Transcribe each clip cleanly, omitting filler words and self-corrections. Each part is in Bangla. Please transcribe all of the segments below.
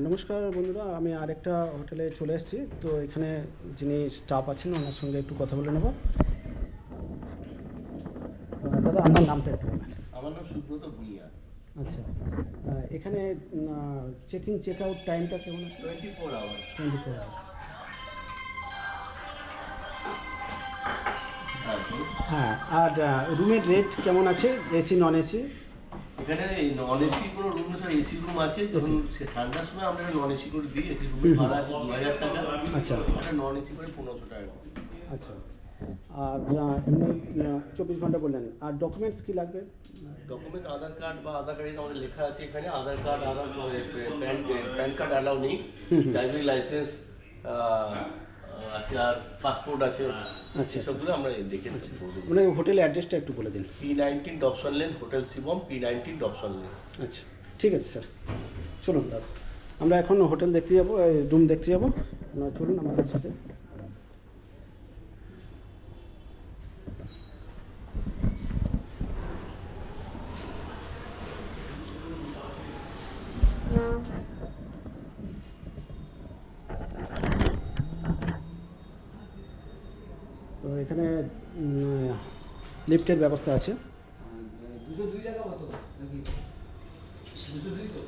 নমস্কার বন্ধুরা, আমি আরেকটা হোটেলে চলে এসেছি। তো এখানে যিনি স্টাফ আছেন ওনার সঙ্গে একটু কথা বলে নেব। দাদা, আপনার নামটা একটু বলবেন? আমার নাম সুব্রত ভুইয়া। আচ্ছা, এখানে চেক ইন চেক আউট টাইমটা কেমন আছে? 24 আওয়ার্স। 24 আওয়ার্স। হ্যাঁ, আর রুমের রেট কেমন আছে? AC non AC? এখানে নন এসি কোনো রুম না, এসি রুম আছে। যখন সে ঠান্ডার সময় আমরা নন এসি করে দিই। এসি রুমের ভাড়া আছে 2000 টাকা। আচ্ছা, একটা নন এসি করে 1500 টাকা। আচ্ছা। আর এমনি 24 ঘন্টা বললেন। আর ডকুমেন্টস কি লাগবে? ডকুমেন্ট আধার কার্ড বা আধার কার্ডে আমাদের লেখা আছে এখানে আধার কার্ড, প্যান কার্ড অ্যালাউ নেই। ড্রাইভিং লাইসেন্স আছে আর পাসপোর্ট আছে। আচ্ছা, সবগুলো আমরা দেখে আচ্ছা। মানে হোটেল অ্যাড্রেসটা একটু বলে দিন। P19 Dobson lane, hotel Shivam, P19 Dobson lane. আচ্ছা, ঠিক আছে স্যার, চলুন দাদা, আমরা এখন হোটেল দেখতে যাবো, রুম দেখতে যাবো। আপনারা চলুন আমাদের সাথে। তো এখানে লিফটের ব্যবস্থা আছে। 202 টাকা কত নাকি 202 তো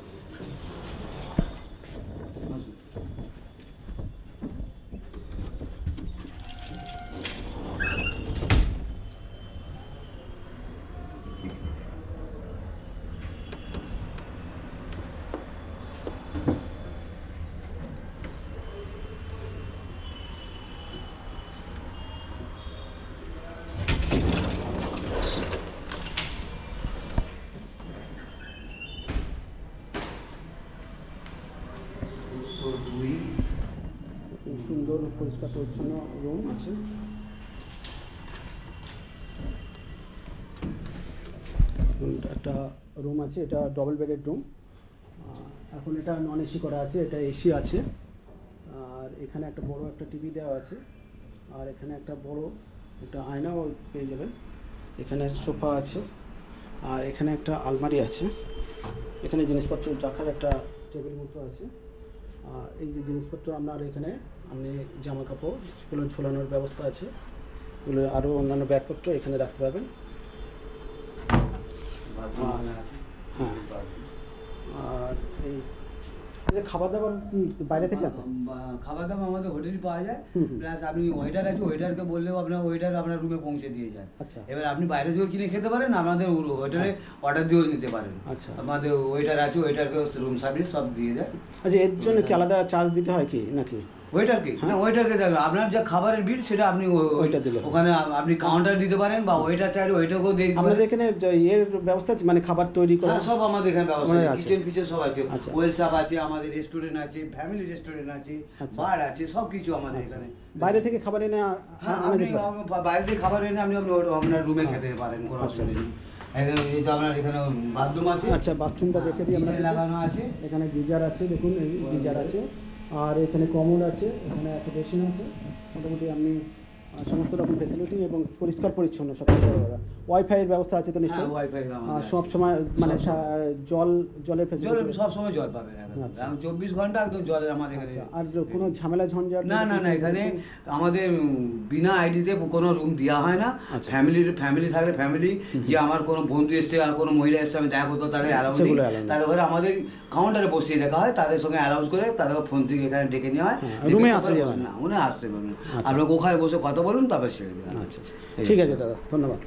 খুব সুন্দর পরিষ্কার পরিচ্ছন্ন রুম আছে। একটা রুম আছে, এটা ডবল বেডের রুম। এখন এটা নন এসি করা আছে, এটা এসি আছে। আর এখানে একটা বড় একটা টিভি দেওয়া আছে। আর এখানে একটা বড় একটা আয়নাও পেয়ে যাবেন। এখানে সোফা আছে। আর এখানে একটা আলমারি আছে। এখানে জিনিসপত্র রাখার একটা টেবিল মতো আছে। আর এই যে জিনিসপত্র আপনার এখানে আপনি জামা কাপড় সেগুলো ঝোলানোর ব্যবস্থা আছে। এগুলো আরও অন্যান্য ব্যাগপত্র এখানে রাখতে পারবেন। হ্যাঁ, আর এই যে খাবার দাবার কি বাইরে থেকে আছে? খাবার দাবার আমাদের হোটেলে পাওয়া যায়। প্লাস আপনি ওয়েটার আছে, ওয়েটারকে বললেও আপনার ওয়েটার আপনার রুমে পৌঁছে দিয়ে যায়। আচ্ছা, এবার আপনি বাইরে থেকেও কিনে খেতে পারেন, আমাদের হোটেলে অর্ডার দিয়েও নিতে পারেন। আচ্ছা, আমাদের ওয়েটার আছে, ওয়েটারকে রুম সার্ভিস সব দিয়ে যায়। আচ্ছা, এর জন্য কি আলাদা চার্জ দিতে হয় কি নাকি? ওয়েটারকে হ্যাঁ, ওয়েটারকে যাবে আপনার যা খাবারের বিল সেটা আপনি ওইটা দিলে ওখানে আপনি কাউন্টার দিতে পারেন বা ওয়েটার চাইলে ওইটাকেও দিয়ে আপনাদের এখানে এর ব্যবস্থা আছে, মানে খাবার তৈরি করা? সব আমাদের এখানে ব্যবস্থা আছে, আছে, কিচেন ফিচেন সব আছে। আচ্ছা, ওয়েল শপ আছে, আমাদের রেস্টুরেন্ট আছে, ফ্যামিলি রেস্টুরেন্ট আছে, বার আছে, সব কিছু আমাদের এখানে। বাইরে থেকে খাবার এনে আপনি বাইরে থেকে খাবার এনে আপনি আপনার রুমে খেতে পারেন, কোনো অসুবিধা নেই। এখানে এই যে আপনার এখানে বাথরুম আছে। আচ্ছা, বাথরুমটা দেখে দিই আমরা। লাগানো আছে, এখানে গিজার আছে, দেখুন এই গিজার আছে। আর এখানে কমোড আছে, এখানে একটা বেসিন আছে। মোটামুটি আপনি সমস্ত রকম ফেসিলিটি এবং পরিষ্কার পরিচ্ছন্ন সব কিছু। ওয়াইফাইয়ের ব্যবস্থা আছে তো নিশ্চয়ই? ওয়াইফাই সব সময় মানে জলের ফেসিলিটি সব সময় জল পাবেন, 24 ঘন্টা একদম জলের আমাদের এখানে। আর কোনো ঝামেলা ঝঞ্ঝাট? না, এখানে আমাদের বিনা আইডিতে কোনো রুম দেওয়া হয় না। ফ্যামিলি থাকলে ফ্যামিলি, যে আমার কোনো বন্ধু এসছে আর কোনো মহিলা এসছে আমি দেখা করতে, তাদের অ্যালাউন্স নেই। তাদের ঘরে আমাদের কাউন্টারে বসিয়ে রাখা হয়, তাদের সঙ্গে অ্যালাউন্স করে তাদের ফোন থেকে এখানে ডেকে নেওয়া হয়। রুমে আসা যাবে না, উনি আসতে পারবেন, আপনাকে ওখানে বসে কথা বলুন, তারপর ছেড়ে দেবেন। আচ্ছা, ঠিক আছে দাদা, ধন্যবাদ।